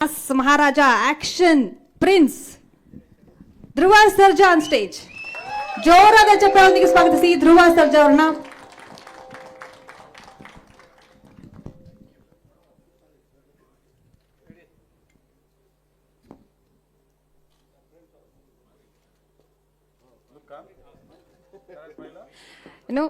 Maharaja, action, Prince, Dhruva Sarja on stage. ಜೋರಾದ ಚಪ್ಪಾಳೆಯೊಂದಿಗೆ ಸ್ವಾಗತಿಸಿ ಧ್ರುವ ಸರ್ಜಾ ಅವರನ್ನ. ಇನ್ನು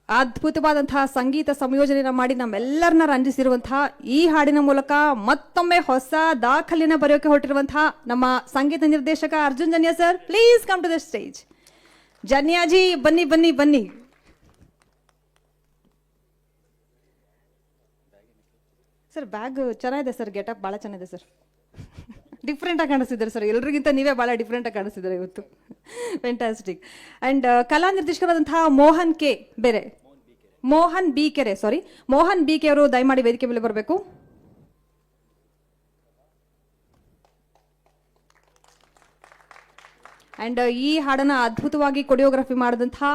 ಅದ್ಭುತವಾದಂತಹ ಸಂಗೀತ ಸಂಯೋಜನೆಯನ್ನು ಮಾಡಿ ನಮ್ಮೆಲ್ಲರನ್ನ ರಂಜಿಸಿರುವಂತಹ ಈ ಹಾಡಿನ ಮೂಲಕ ಮತ್ತೊಮ್ಮೆ ಹೊಸ ದಾಖಲೆನ ಬರೆಯೋಕೆ ಹೊರಟಿರುವಂತಹ ನಮ್ಮ ಸಂಗೀತ ನಿರ್ದೇಶಕ Arjun Janya sir, please come to the stage. Janyaji ಬನ್ನಿ ಬನ್ನಿ ಬನ್ನಿ. ಸರ್ ಬ್ಯಾಗ್ ಚೆನ್ನಾಗಿದೆ ಸರ್, ಗೆಟಪ್ ಭಾಳ ಚೆನ್ನಾಗಿದೆ ಸರ್. ಡಿಫ್ರೆಂಟ್ ಆಗಿ ಕಾಣಿಸ್ತಿದ್ದಾರೆ ಸರ್, ಎಲ್ರಿಗಿಂತ ನೀವೇ ಭಾಳ ಡಿಫ್ರೆಂಟ್ ಆಗಿ ಕಾಣಿಸ್ತಿದ್ದಾರೆ ಇವತ್ತು. ಫ್ಯಾಂಟಾಸ್ಟಿಕ್. ಅಂಡ್ ಕಲಾ ನಿರ್ದೇಶಕರಾದಂತಹ ಮೋಹನ್ ಬಿ ಕೆ ಅವರು ದಯಮಾಡಿ ವೇದಿಕೆ ಮೇಲೆ ಬರಬೇಕು. ಅಂಡ್ ಈ ಹಾಡನ್ನ ಅದ್ಭುತವಾಗಿ ಕೊರಿಯೋಗ್ರಫಿ ಮಾಡಿದಂತಹ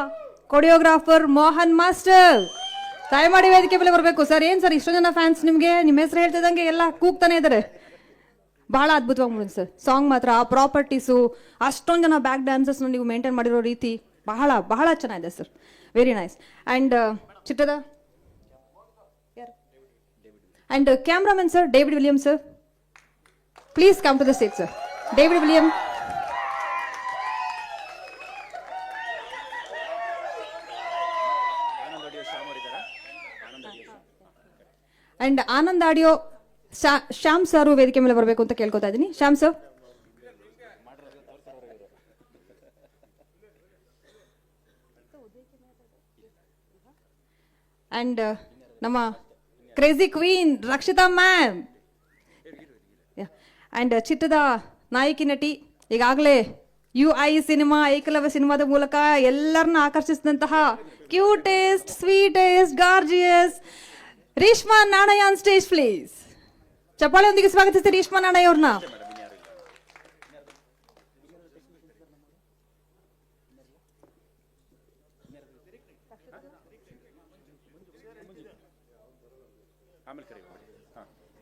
ಕೊರಿಯೋಗ್ರಾಫರ್ ಮೋಹನ್ ಮಾಸ್ಟರ್ ದಯಮಾಡಿ ವೇದಿಕೆ ಮೇಲೆ ಬರಬೇಕು. ಸರ್ ಏನ್ ಸರ್ ಇಷ್ಟೊಂದು ಜನ ಫ್ಯಾನ್ಸ್ ನಿಮ್ಗೆ, ನಿಮ್ಮ ಹೆಸರು ಹೇಳ್ತಿದ್ದಂಗೆ ಎಲ್ಲ ಕೂಗ್ತಾನೆ ಇದ್ದಾರೆ. ಬಹಳ ಅದ್ಭುತವಾಗಿ ಮಾಡಿದ್ರು ಸರ್. ಸಾಂಗ್ ಮಾತ್ರ ಆ ಪ್ರಾಪರ್ಟೀಸು, ಅಷ್ಟೊಂದು ಜನ ಬ್ಯಾಕ್ ಡ್ಯಾನ್ಸರ್ಸ್ ನೀವು ಮೇಂಟೈನ್ ಮಾಡಿರೋ ರೀತಿ ಬಹಳ ಬಹಳ ಚೆನ್ನಾಗಿದೆ ಸರ್. Very nice. ಅಂಡ್ ಚಿಟ್ಟದ and cameraman sir David William sir, please come to the stage sir. David William and Anand audio Shyam sir ವೇದಿಕೆ ಮೇಲೆ ಬರಬೇಕು ಅಂತ ಕೇಳ್ಕೊತಾ ಇದ್ದೀನಿ. ಶ್ಯಾಮ್ ಸರ್. ಅಂಡ್ ನಮ್ಮ crazy queen Rakshita ma'am. And ಚಿತ್ರದ ನಾಯಕಿ ನಟಿ, ಈಗಾಗಲೇ UI ಸಿನಿಮಾ, ಏಕಲವ್ಯ ಸಿನಿಮಾದ ಮೂಲಕ ಎಲ್ಲರನ್ನ ಆಕರ್ಷಿಸಿದಂತಹ cutest, sweetest, gorgeous Reshma Nanaiah on stage please. ಚಪ್ಪಾಳೆಯೊಂದಿಗೆ ಸ್ವಾಗತಿಸಿ ರೇಷ್ಮಾ ನಾಣಯ್ಯ ಅವ್ರನ್ನ.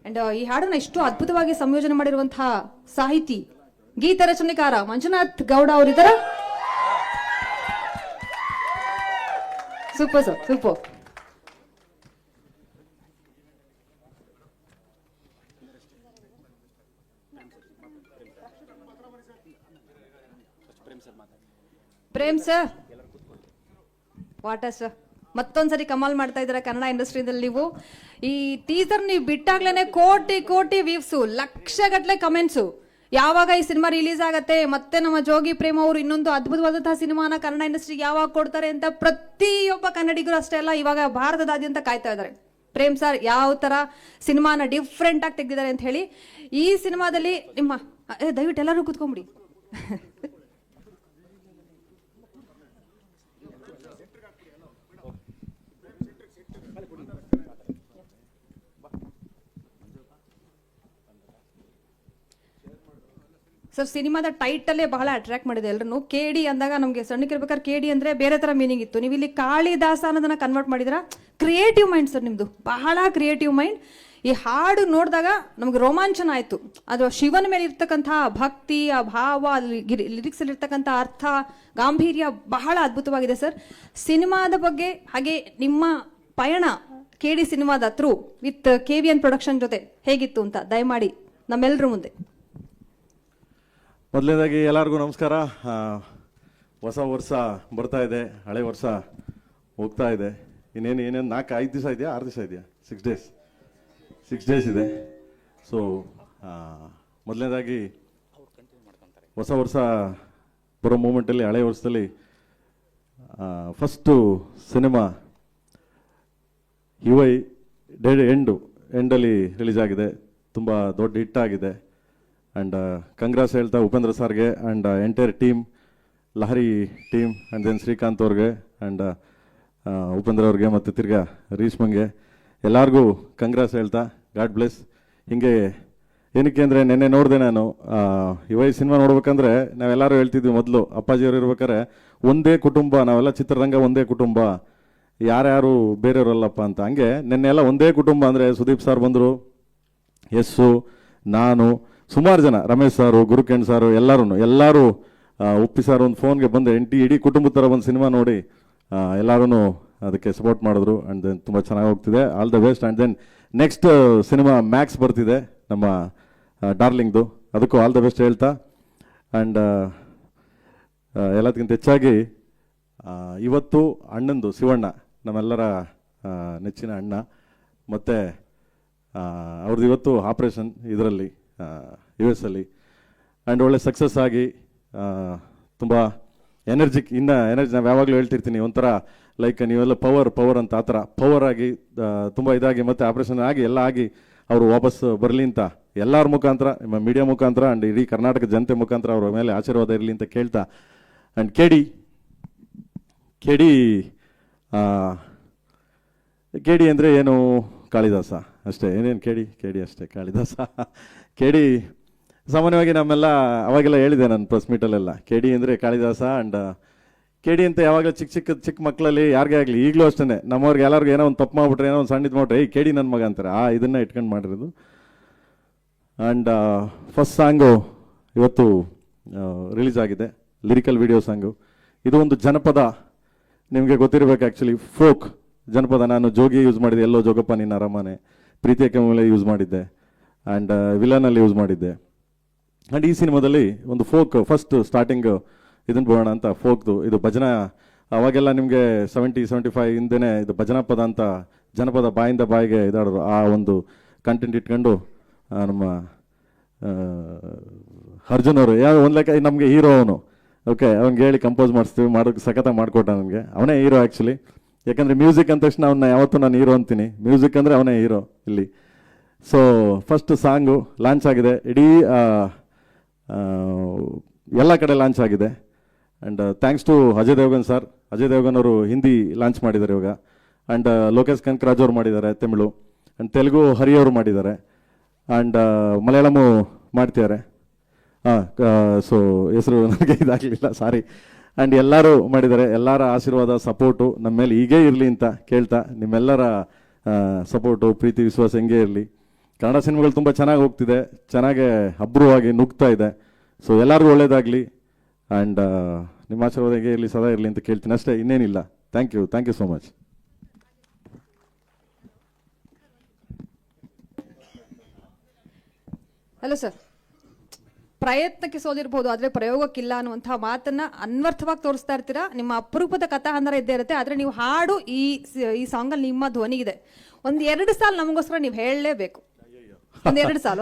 ಅಂಡ್ ಈ ಹಾಡನ್ನ ಇಷ್ಟು ಅದ್ಭುತವಾಗಿ ಸಂಯೋಜನೆ ಮಾಡಿರುವಂತಹ ಸಾಹಿತಿ, ಗೀತ ರಚನೆಕಾರ ಮಂಜುನಾಥ್ ಗೌಡ ಅವರಿದ್ದಾರೆ. Super sir, super. Prem sir, water sir, ಮತ್ತೊಂದ್ಸರಿ ಕಮಾಲ್ ಮಾಡ್ತಾ ಇದ್ದಾರೆ ಕನ್ನಡ ಇಂಡಸ್ಟ್ರಿದಲ್ಲಿ. ನೀವು ಈ ಟೀಸರ್ ನೀವು ಬಿಟ್ಟಾಗ್ಲೇನೆ ಕೋಟಿ ಕೋಟಿ ವ್ಯೂವ್ಸು, ಲಕ್ಷಗಟ್ಟಲೆ ಕಮೆಂಟ್ಸು. ಯಾವಾಗ ಈ ಸಿನಿಮಾ ರಿಲೀಸ್ ಆಗತ್ತೆ, ಮತ್ತೆ ನಮ್ಮ ಜೋಗಿ ಪ್ರೇಮ್ ಅವರು ಇನ್ನೊಂದು ಅದ್ಭುತವಾದಂತಹ ಸಿನಿಮಾನ ಕನ್ನಡ ಇಂಡಸ್ಟ್ರಿಗೆ ಯಾವಾಗ ಕೊಡ್ತಾರೆ ಅಂತ ಪ್ರತಿಯೊಬ್ಬ ಕನ್ನಡಿಗರು ಅಷ್ಟೇ ಅಲ್ಲ, ಇವಾಗ ಭಾರತದಾದ್ಯಂತ ಕಾಯ್ತಾ ಇದ್ದಾರೆ. ಪ್ರೇಮ್ ಸರ್ ಯಾವ ತರ ಸಿನಿಮಾನ ಡಿಫ್ರೆಂಟ್ ಆಗಿ ತೆಗೆದಿದ್ದಾರೆ ಅಂತ ಹೇಳಿ. ಈ ಸಿನಿಮಾದಲ್ಲಿ ನಿಮ್ಮ ದಯವಿಟ್ಟು ಎಲ್ಲರೂ ಕೂತ್ಕೊಂಡ್ಬಿಡಿ. ಸರ್ ಸಿನಿಮಾದ ಟೈಟಲ್ಲೇ ಬಹಳ ಅಟ್ರಾಕ್ಟ್ ಮಾಡಿದೆ ಎಲ್ಲರನ್ನು. KD ಅಂದಾಗ ನಮಗೆ ಸಣ್ಣಕ್ಕಿರ್ಬೇಕಾದ್ರೆ KD ಅಂದ್ರೆ ಬೇರೆ ತರ ಮೀನಿಂಗ್ ಇತ್ತು. ನೀವು ಇಲ್ಲಿ ಕಾಳಿದಾಸ ಅನ್ನೋದನ್ನ ಕನ್ವರ್ಟ್ ಮಾಡಿದ್ರ. ಕ್ರಿಯೇಟಿವ್ ಮೈಂಡ್ ಸರ್ ನಿಮ್ದು, ಬಹಳ ಕ್ರಿಯೇಟಿವ್ ಮೈಂಡ್. ಈ ಹಾಡು ನೋಡಿದಾಗ ನಮ್ಗೆ ರೋಮಾಂಚನ ಆಯ್ತು. ಅದು ಶಿವನ ಮೇಲೆ ಇರ್ತಕ್ಕಂಥ ಭಕ್ತಿ, ಆ ಭಾವ, ಲಿರಿಕ್ಸ್ ಅಲ್ಲಿ ಇರ್ತಕ್ಕಂಥ ಅರ್ಥ, ಗಾಂಭೀರ್ಯ ಬಹಳ ಅದ್ಭುತವಾಗಿದೆ ಸರ್. ಸಿನಿಮಾದ ಬಗ್ಗೆ ಹಾಗೆ ನಿಮ್ಮ ಪಯಣ KD ಸಿನಿಮಾದ ಥ್ರೂ ವಿತ್ KVN ಪ್ರೊಡಕ್ಷನ್ ಜೊತೆ ಹೇಗಿತ್ತು ಅಂತ ದಯಮಾಡಿ ನಮ್ಮೆಲ್ಲರ ಮುಂದೆ. ಮೊದಲನೇದಾಗಿ ಎಲ್ಲರಿಗೂ ನಮಸ್ಕಾರ. ಹೊಸ ವರ್ಷ ಬರ್ತಾ ಇದೆ, ಹಳೆ ವರ್ಷ ಹೋಗ್ತಾ ಇದೆ. ಏನೇನು 4-5 ದಿವಸ ಇದೆಯಾ, 6 ದಿವಸ ಇದೆಯಾ? 6 ಡೇಸ್ ಇದೆ. ಸೊ ಮೊದಲನೇದಾಗಿ ಹೊಸ ವರ್ಷ ಬರೋ ಮೂಮೆಂಟಲ್ಲಿ, ಹಳೆ ವರ್ಷದಲ್ಲಿ ಫಸ್ಟು ಸಿನಿಮಾ UI ಎಂಡಲ್ಲಿ ರಿಲೀಸ್ ಆಗಿದೆ. ತುಂಬ ದೊಡ್ಡ ಹಿಟ್ ಆಗಿದೆ. ಆ್ಯಂಡ್ ಕಂಗ್ರಾಸ್ ಹೇಳ್ತಾ ಉಪೇಂದ್ರ ಸರ್ಗೆ and entire team, Lahari team, and then Srikanth ಅವ್ರಿಗೆ ಆ್ಯಂಡ್ ಉಪೇಂದ್ರ ಅವ್ರಿಗೆ ಮತ್ತು ತಿರ್ಗಾ ರೀಶ್ಮಂಗೆ ಎಲ್ಲರಿಗೂ ಕಂಗ್ರಾಸ್ ಹೇಳ್ತಾ ಗಾಡ್ ಬ್ಲೆಸ್. ಹೀಗೆ ಏನಕ್ಕೆ ಅಂದರೆ ನೆನ್ನೆ ನೋಡಿದೆ ನಾನು UI ಸಿನಿಮಾ ನೋಡ್ಬೇಕಂದ್ರೆ ನಾವೆಲ್ಲರೂ ಹೇಳ್ತಿದ್ವಿ ಮೊದಲು, ಅಪ್ಪಾಜಿಯವರು ಇರ್ಬೇಕಾದ್ರೆ ಒಂದೇ ಕುಟುಂಬ, ನಾವೆಲ್ಲ ಚಿತ್ರರಂಗ ಒಂದೇ ಕುಟುಂಬ, ಯಾರ್ಯಾರು ಬೇರೆಯವರಲ್ಲಪ್ಪ ಅಂತ. ಹಂಗೆ ನೆನ್ನೆ ಎಲ್ಲ ಒಂದೇ ಕುಟುಂಬ ಅಂದರೆ ಸುದೀಪ್ ಸರ್ ಬಂದರು, ಯಸ್ಸು, ನಾನು ಸುಮಾರು ಜನ, ರಮೇಶ್ ಸಾರು, ಗುರುಕಿರಣ್ ಸಾರು, ಎಲ್ಲರೂ ಉಪ್ಪಿ ಸರ್ ಒಂದು ಫೋನ್ಗೆ ಬಂದು ಇಡೀ ಕುಟುಂಬದ ಥರ ಒಂದು ಸಿನಿಮಾ ನೋಡಿ ಎಲ್ಲರೂ ಅದಕ್ಕೆ ಸಪೋರ್ಟ್ ಮಾಡಿದ್ರು. ಆ್ಯಂಡ್ ದೆನ್ ತುಂಬ ಚೆನ್ನಾಗಿ ಹೋಗ್ತಿದೆ. All the best. And then next cinema Max ಬರ್ತಿದೆ ನಮ್ಮ ಡಾರ್ಲಿಂಗ್ದು, ಅದಕ್ಕೂ ಆಲ್ ದ ಬೆಸ್ಟ್ ಹೇಳ್ತಾ. ಆ್ಯಂಡ್ ಎಲ್ಲದಕ್ಕಿಂತ ಹೆಚ್ಚಾಗಿ ಇವತ್ತು ಅಣ್ಣಂದು ಶಿವಣ್ಣ, ನಮ್ಮೆಲ್ಲರ ನೆಚ್ಚಿನ ಅಣ್ಣ, ಮತ್ತು ಅವ್ರದ್ದು ಇವತ್ತು ಆಪ್ರೇಷನ್ ಇದರಲ್ಲಿ US ಅಲ್ಲಿ, ಆ್ಯಂಡ್ ಒಳ್ಳೆ ಸಕ್ಸಸ್ ಆಗಿ ತುಂಬ ಎನರ್ಜಿ ನಾವು ಯಾವಾಗಲೂ ಹೇಳ್ತಿರ್ತೀನಿ, ಒಂಥರ ಲೈಕ್ ನೀವೆಲ್ಲ ಪವರ್ ಅಂತ, ಆ ಥರ ಪವರ್ ಆಗಿ ತುಂಬ ಇದಾಗಿ ಮತ್ತು ಆಪ್ರೇಷನ್ ಆಗಿ ಎಲ್ಲ ಆಗಿ ಅವರು ವಾಪಸ್ ಬರಲಿ ಅಂತ ಎಲ್ಲರ ಮುಖಾಂತರ, ನಿಮ್ಮ ಮೀಡಿಯಾ ಮುಖಾಂತರ ಆ್ಯಂಡ್ ಇಡೀ ಕರ್ನಾಟಕ ಜನತೆ ಮುಖಾಂತರ ಅವ್ರ ಮೇಲೆ ಆಶೀರ್ವಾದ ಇರಲಿ ಅಂತ ಕೇಳ್ತಾ. ಆ್ಯಂಡ್ ಕೇಡಿ ಅಂದರೆ ಏನು, ಕಾಳಿದಾಸ ಅಷ್ಟೇ, ಏನೇನು ಕೇಡಿ ಅಷ್ಟೇ, ಕಾಳಿದಾಸ. ಕೇಡಿ ಸಾಮಾನ್ಯವಾಗಿ ನಮ್ಮೆಲ್ಲ ಅವಾಗೆಲ್ಲ ಹೇಳಿದೆ ನಾನು ಪ್ರೆಸ್ ಮೀಟಲ್ಲೆಲ್ಲ, ಕೇಡಿ ಅಂದರೆ ಕಾಳಿದಾಸ. ಆ್ಯಂಡ್ ಕೇಡಿ ಅಂತ ಯಾವಾಗಲೂ ಚಿಕ್ಕ ಮಕ್ಕಳಲ್ಲಿ ಯಾರಿಗೇ ಆಗಲಿ, ಈಗಲೂ ಅಷ್ಟೇ, ನಮ್ಮವ್ರಿಗೆ ಎಲ್ಲರಿಗೂ ಏನೋ ಒಂದು ತಪ್ಪು ಮಾಡ್ಬಿಟ್ರೆ, ಏನೋ ಒಂದು ಸಣ್ಣ ಮಾಡ್ಬಿಟ್ರೆ, ಕೇಡಿ ನನ್ನ ಮಗ ಅಂತಾರೆ. ಇದನ್ನು ಇಟ್ಕೊಂಡು ಮಾಡಿರೋದು. ಆ್ಯಂಡ್ ಫಸ್ಟ್ ಸಾಂಗು ಇವತ್ತು ರಿಲೀಸ್ ಆಗಿದೆ, ಲಿರಿಕಲ್ ವಿಡಿಯೋ ಸಾಂಗು. ಇದು ಒಂದು ಜನಪದ, ನಿಮಗೆ ಗೊತ್ತಿರಬೇಕು ಆ್ಯಕ್ಚುಲಿ, ಫೋಕ್ ಜನಪದ. ನಾನು ಜೋಗಿ ಯೂಸ್ ಮಾಡಿದ್ದೆ, ಎಲ್ಲೋ ಜೋಗಪ್ಪ ನಿನ್ನ ಅರಮನೆ, ಪ್ರೀತಿಯ ಮೇಲೆ ಯೂಸ್ ಮಾಡಿದ್ದೆ, ಆ್ಯಂಡ್ ವಿಲನಲ್ಲಿ ಯೂಸ್ ಮಾಡಿದ್ದೆ. ಆ್ಯಂಡ್ ಈ ಸಿನಿಮಾದಲ್ಲಿ ಒಂದು ಫೋಕ್ ಫಸ್ಟ್ ಸ್ಟಾರ್ಟಿಂಗ್ ಇದನ್ನು ಬರೋಣ ಅಂತ, ಫೋಕ್ದು ಇದು ಭಜನಾ. ಅವಾಗೆಲ್ಲ ನಿಮಗೆ 70-75 ಹಿಂದೆನೇ ಇದು ಭಜನಾ ಪದ ಅಂತ, ಜನಪದ ಬಾಯಿಂದ ಬಾಯಿಗೆ ಇದಾಡೋರು. ಆ ಒಂದು ಕಂಟೆಂಟ್ ಇಟ್ಕೊಂಡು ನಮ್ಮ ಅರ್ಜುನ್ ಅವರು ಒಂದು ಲೆಕ್ಕ ನಮಗೆ ಹೀರೋ ಅವನು. ಓಕೆ, ಅವ್ನಿಗೆ ಹೇಳಿ ಕಂಪೋಸ್ ಮಾಡಿಸ್ತೀವಿ, ಮಾಡೋಕ್ಕೆ ಸಖತ್ತಾಗಿ ಮಾಡಿಕೊಟ್ಟ ನನಗೆ. ಅವನೇ ಹೀರೋ ಆ್ಯಕ್ಚುಲಿ, ಯಾಕಂದರೆ ಮ್ಯೂಸಿಕ್ ಅಂದ ತಕ್ಷಣ ಅವನ್ನ ಯಾವತ್ತೂ ನಾನು ಹೀರೋ ಅಂತೀನಿ, ಮ್ಯೂಸಿಕ್ ಅಂದರೆ ಅವನೇ ಹೀರೋ ಇಲ್ಲಿ. ಸೊ ಫಸ್ಟ್ ಸಾಂಗು ಲಾಂಚ್ ಆಗಿದೆ, ಇಡೀ ಎಲ್ಲ ಕಡೆ ಲಾಂಚ್ ಆಗಿದೆ. And thanks to Ajay Devgan ಅವರು ಹಿಂದಿ ಲಾಂಚ್ ಮಾಡಿದ್ದಾರೆ ಇವಾಗ. ಆ್ಯಂಡ್ ಲೋಕೇಶ್ ಕನಕರಾಜ್ ಅವರು ಮಾಡಿದ್ದಾರೆ ತಮಿಳು, ಆ್ಯಂಡ್ ತೆಲುಗು ಹರಿ ಅವರು ಮಾಡಿದ್ದಾರೆ, ಆ್ಯಂಡ್ ಮಲಯಾಳಮು ಮಾಡ್ತಿದ್ದಾರೆ. ಸೊ ಹೆಸರು ನನಗೆ ಇದಾಗಲಿಲ್ಲ, ಸಾರಿ. ಆ್ಯಂಡ್ ಎಲ್ಲರೂ ಮಾಡಿದ್ದಾರೆ. ಎಲ್ಲರ ಆಶೀರ್ವಾದ ಸಪೋರ್ಟು ನಮ್ಮ ಮೇಲೆ ಹೀಗೇ ಇರಲಿ ಅಂತ ಕೇಳ್ತಾ, ನಿಮ್ಮೆಲ್ಲರ ಸಪೋರ್ಟು ಪ್ರೀತಿ ವಿಶ್ವಾಸ ಹೆಂಗೆ ಇರಲಿ. ಕನ್ನಡ ಸಿನಿಮಾಗಳು ತುಂಬ ಚೆನ್ನಾಗಿ ಹೋಗ್ತಿದೆ, ಚೆನ್ನಾಗೆ ಅಬ್ರುವಾಗಿ ನುಗ್ತಾ ಇದೆ. ಸೊ ಎಲ್ಲರಿಗೂ ಒಳ್ಳೇದಾಗಲಿ. ಆ್ಯಂಡ್ ನಿಮ್ಮ ಆಶೀರ್ವಾದ ಹೇಗೆ ಇರಲಿ, ಸದಾ ಇರಲಿ ಅಂತ ಕೇಳ್ತೀನಿ ಅಷ್ಟೇ, ಇನ್ನೇನಿಲ್ಲ. Thank you so much. Hello sir, ಪ್ರಯತ್ನಕ್ಕೆ ಸೋಲಿರ್ಬೋದು, ಆದರೆ ಪ್ರಯೋಗಕ್ಕಿಲ್ಲ ಅನ್ನುವಂತಹ ಮಾತನ್ನ ಅನ್ವರ್ಥವಾಗಿ ತೋರಿಸ್ತಾ ಇರ್ತೀರಾ. ನಿಮ್ಮ ಅಪರೂಪದ ಕಥಾಹಂದರ ಇದ್ದೇ ಇರುತ್ತೆ, ಆದರೆ ನೀವು ಹಾಡು ಈ ಸಾಂಗಲ್ಲಿ ನಿಮ್ಮ ಧ್ವನಿ ಇದೆ. 1-2 ಸಾಲ ನಮಗೋಸ್ಕರ ನೀವು ಹೇಳಲೇಬೇಕು. ಒಂದೆರಡು ಸಾಲ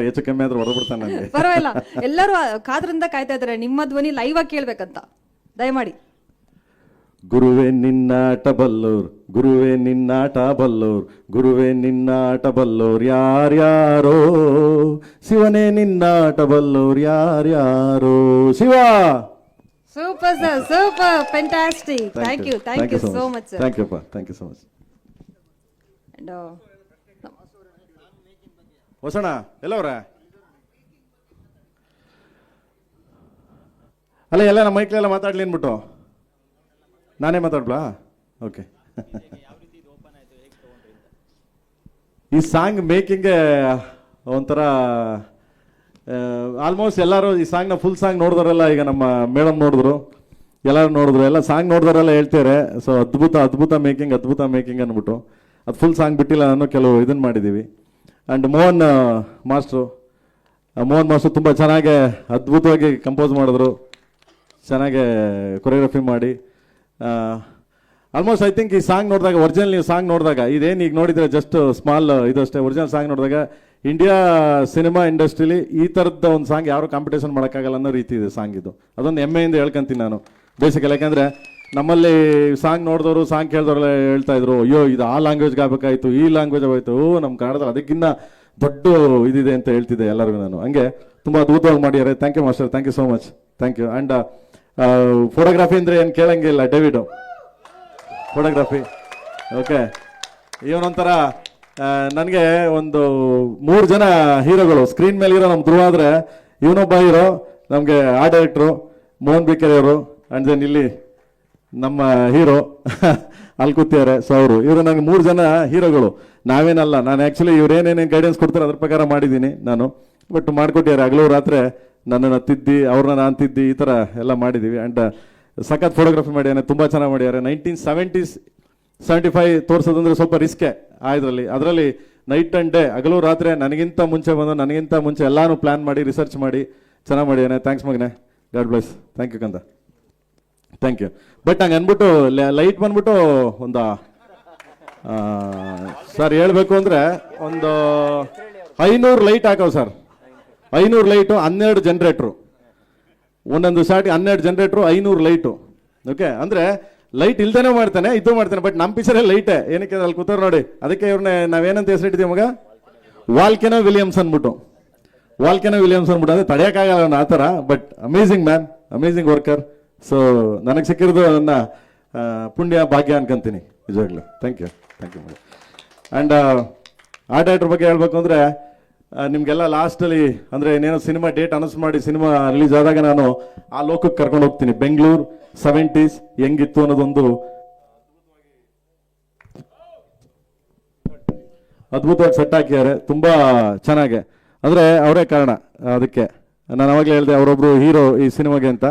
ಹೆಚ್ಚು ಕಮ್ಮಿ ಆದ್ರೂ ಹೊರಬಿಡ್ತಾನೆ. ಪರವಾಗಿಲ್ಲ, ಎಲ್ಲರೂ ಕಾದ್ರಿಂದ ಕಾಯ್ತಾ ಇದ್ದಾರೆ ನಿಮ್ಮ ಧ್ವನಿ ಲೈವ್ ಆಗಿ ಕೇಳ್ಬೇಕಂತ. ದಯಮಾಡಿ. ಗುರುವೇ ನಿನ್ನಾಟ ಬಲ್ಲೋರ್, ಗುರುವೇ ನಿನ್ನಾಟ ಬಲ್ಲೋರ್, ಗುರುವೇ ನಿನ್ನಾಟ ಬಲ್ಲೋರ್ ಯಾರ್ಯಾರೋ, ಶಿವನೇ ನಿನ್ನಾಟ ಬಲ್ಲೋರ್ ಯಾರ್ಯಾರೋ. Shiva super sir, super, fantastic. Thank you so much sir. Thank you so much. ಹೊಸಣ ಎಲ್ಲವ್ರ ಅಲ್ಲ, ಎಲ್ಲ ನಮ್ಮ ಮೈಕ್ಲೆಲ್ಲ ಮಾತಾಡ್ಲಿ ಅಂದ್ಬಿಟ್ಟು ನಾನೇ ಮಾತಾಡ್ಲಾ? ಓಕೆ. ಈ ಸಾಂಗ್ ಮೇಕಿಂಗ್ಗೆ ಒಂಥರ ಆಲ್ಮೋಸ್ಟ್ ಎಲ್ಲರೂ ಈ ಸಾಂಗ್ನ ಫುಲ್ ಸಾಂಗ್ ನೋಡಿದ್ರಲ್ಲ, ಈಗ ನಮ್ಮ ಮೇಡಮ್ ನೋಡಿದ್ರು, ಎಲ್ಲರೂ ನೋಡಿದ್ರು, ಎಲ್ಲ ಸಾಂಗ್ ನೋಡಿದ್ರೆಲ್ಲ ಹೇಳ್ತಾರೆ. ಸೊ ಅದ್ಭುತ ಮೇಕಿಂಗ್ ಅಂದ್ಬಿಟ್ಟು ಅದು ಫುಲ್ ಸಾಂಗ್ ಬಿಟ್ಟಿಲ್ಲ, ನಾನು ಕೆಲವು ಇದನ್ನು ಮಾಡಿದ್ದೀವಿ. ಆ್ಯಂಡ್ ಮೋಹನ್ ಮಾಸ್ಟ್ರು ತುಂಬ ಚೆನ್ನಾಗಿ ಅದ್ಭುತವಾಗಿ ಕಂಪೋಸ್ ಮಾಡಿದ್ರು, ಚೆನ್ನಾಗೆ ಕೊರಿಯೋಗ್ರಫಿ ಮಾಡಿ. ಆಲ್ಮೋಸ್ಟ್ ಐ ಥಿಂಕ್ ಈ ಸಾಂಗ್ ನೋಡಿದಾಗ, ಒರಿಜಿನಲ್ ನೀವು ಸಾಂಗ್ ನೋಡಿದಾಗ, ಇದೇನು ಈಗ ನೋಡಿದರೆ ಜಸ್ಟ್ ಸ್ಮಾಲ್ ಇದು ಅಷ್ಟೇ. ಒರಿಜಿನಲ್ ಸಾಂಗ್ ನೋಡಿದಾಗ ಇಂಡಿಯಾ ಸಿನಿಮಾ ಇಂಡಸ್ಟ್ರಿಲಿ ಈ ಥರದ ಒಂದು ಸಾಂಗ್ ಯಾರು ಕಾಂಪಿಟೇಷನ್ ಮಾಡೋಕ್ಕಾಗಲ್ಲ ಅನ್ನೋ ರೀತಿ ಇದೆ ಸಾಂಗ್ ಇದು. ಅದೊಂದು ಹೆಮ್ಮೆಯಿಂದ ಹೇಳ್ಕೊಂತೀನಿ ನಾನು ಬೇಸಿಕಲಿ. ಯಾಕೆಂದರೆ ನಮ್ಮಲ್ಲಿ ಸಾಂಗ್ ನೋಡಿದವರು, ಸಾಂಗ್ ಕೇಳಿದವರೆಲ್ಲ ಹೇಳ್ತಾ ಇದ್ರು, ಅಯ್ಯೋ ಇದು ಆ ಲ್ಯಾಂಗ್ವೇಜ್ಗೆ ಆಗಬೇಕಾಯ್ತು, ಈ ಲ್ಯಾಂಗ್ವೇಜ್ ಆಗೋಯ್ತು, ನಮ್ಮ ಕನ್ನಡದಲ್ಲಿ ಅದಕ್ಕಿಂತ ದೊಡ್ಡ ಇದಿದೆ ಅಂತ ಹೇಳ್ತಿದ್ದೆ ಎಲ್ಲರಿಗೂ ನಾನು. ಹಂಗೆ ತುಂಬ ಅದ್ಭುತವಾಗಿ ಮಾಡಿದ್ದಾರೆ. Thank you master, thank you so much. Thank you. And photography ಅಂದರೆ ಏನು ಕೇಳಂಗಿಲ್ಲ, ಡೇವಿಡು ಫೋಟೋಗ್ರಫಿ. ಓಕೆ, ಇವನೊಂಥರ ನನಗೆ ಒಂದು 3 ಜನ ಹೀರೋಗಳು ಸ್ಕ್ರೀನ್ ಮೇಲೆ ಇರೋ ನಮ್ಮ ಧ್ರುವ ಆದರೆ, ಇವನೊಬ್ಬ ಹೀರೋ, ನಮಗೆ ಆರ್ಟ್ ಡೈರೆಕ್ಟ್ರು ಮೋಹನ್ ಬಿಕೆರೆ ಅವರು, ಆ್ಯಂಡ್ ದೆನ್ ಇಲ್ಲಿ ನಮ್ಮ ಹೀರೋ ಅಲ್ಲಿ ಕೂತಿದ್ದಾರೆ. ಸೊ ಇವರು ನನಗೆ 3 ಜನ ಹೀರೋಗಳು, ನಾವೇನಲ್ಲ. ನಾನು ಆ್ಯಕ್ಚುಲಿ ಇವ್ರು ಏನೇನೇನು ಗೈಡೆನ್ಸ್ ಕೊಡ್ತಾರೆ ಅದ್ರ ಪ್ರಕಾರ ಮಾಡಿದ್ದೀನಿ ನಾನು, ಬಟ್ ಮಾಡಿಕೊಟ್ಟಿದ್ದಾರೆ. ಹಗಲು ರಾತ್ರಿ ನನ್ನನ್ನು ತಿದ್ದಿ, ಅವ್ರನ್ನ ನಾನು ತಿದ್ದಿ, ಈ ಥರ ಎಲ್ಲ ಮಾಡಿದ್ದೀವಿ. ಆ್ಯಂಡ್ ಸಖತ್ ಫೋಟೋಗ್ರಫಿ ಮಾಡಿದ್ದಾನೆ, ತುಂಬ ಚೆನ್ನಾಗಿ ಮಾಡಿದ್ದಾರೆ. 1975 ತೋರಿಸೋದಂದ್ರೆ ಸ್ವಲ್ಪ ರಿಸ್ಕೆ ಅದರಲ್ಲಿ ನೈಟ್ ಆ್ಯಂಡ್ ಡೇ, ಹಗಲು ರಾತ್ರಿ ನನಗಿಂತ ಮುಂಚೆ ಬಂದು ನನಗಿಂತ ಮುಂಚೆ ಎಲ್ಲಾನು ಪ್ಲ್ಯಾನ್ ಮಾಡಿ ರಿಸರ್ಚ್ ಮಾಡಿ ಚೆನ್ನಾಗಿ ಮಾಡಿದ್ದಾನೆ. ಥ್ಯಾಂಕ್ಸ್ ಮಗನೆ, ಗಾಡ್ ಬ್ಲೆಸ್. ಥ್ಯಾಂಕ್ ಯು ಕಂದ, ಥ್ಯಾಂಕ್ ಯು. ಬಟ್ ಹಂಗೆ ಅಂದ್ಬಿಟ್ಟು ಲೈಟ್ ಬಂದ್ಬಿಟ್ಟು ಒಂದು ಸರ್ ಹೇಳ್ಬೇಕು ಅಂದರೆ ಒಂದು 500 ಲೈಟ್ ಹಾಕವು ಸರ್. 500 ಲೈಟು, 12 ಜನ್ರೇಟ್ರು, ಒಂದೊಂದು ಶಾರ್ಟ್ಗೆ 12 ಜನ್ರೇಟ್ರು, 500 ಲೈಟು. ಓಕೆ, ಅಂದರೆ ಲೈಟ್ ಇಲ್ದೇನೆ ಮಾಡ್ತಾನೆ, ಇದು ಮಾಡ್ತಾನೆ. ಬಟ್ ನಮ್ಮ ಪಿಕ್ಚರಲ್ಲಿ ಲೈಟೇ ಏನಕ್ಕೆ ಅಲ್ಲಿ ಕೂತವ್ರು ನೋಡಿ. ಅದಕ್ಕೆ ಇವ್ರನ್ನ ನಾವೇನಂತ ಹೆಸರಿಟ್ಟಿದ್ದೀವಿ ಮಗ, ವಾಲ್ಕೆನೋ ವಿಲಿಯಮ್ಸ್ ಅಂದ್ಬಿಟ್ಟು. ವಾಲ್ಕೆನೋ ವಿಲಿಯಮ್ಸ್ ಅಂದ್ಬಿಟ್ಟು ಅಂದರೆ ತಡೆಯೋಕ್ಕಾಗಲ್ಲ ಅವ್ನು ಆ ಥರ. But amazing man, amazing worker. So ನನಗೆ ಸಿಕ್ಕಿರೋದು ನನ್ನ ಪುಣ್ಯ ಭಾಗ್ಯ ಅನ್ಕೊಂತೀನಿ ನಿಜವಾಗ್ಲೂ. Thank you, thank you. And art director ಬಗ್ಗೆ ಹೇಳ್ಬೇಕು ಅಂದರೆ ನಿಮಗೆಲ್ಲ ಲಾಸ್ಟಲ್ಲಿ ಅಂದರೆ ಏನೇನೋ ಸಿನಿಮಾ ಡೇಟ್ ಅನೌನ್ಸ್ ಮಾಡಿ ಸಿನಿಮಾ ರಿಲೀಸ್ ಆದಾಗ ನಾನು ಆ ಲೋಕಕ್ಕೆ ಕರ್ಕೊಂಡು ಹೋಗ್ತೀನಿ. ಬೆಂಗಳೂರು 70s ಹೆಂಗಿತ್ತು ಅನ್ನೋದೊಂದು ಅದ್ಭುತವಾಗಿ ಸೆಟ್ ಹಾಕಿದ್ದಾರೆ, ತುಂಬ ಚೆನ್ನಾಗೆ. ಅಂದರೆ ಅವರೇ ಕಾರಣ ಅದಕ್ಕೆ. ನಾನು ಅವಾಗಲೇ ಹೇಳಿದೆ ಅವರೊಬ್ಬರು ಹೀರೋ ಈ ಸಿನಿಮಾಗೆ ಅಂತ,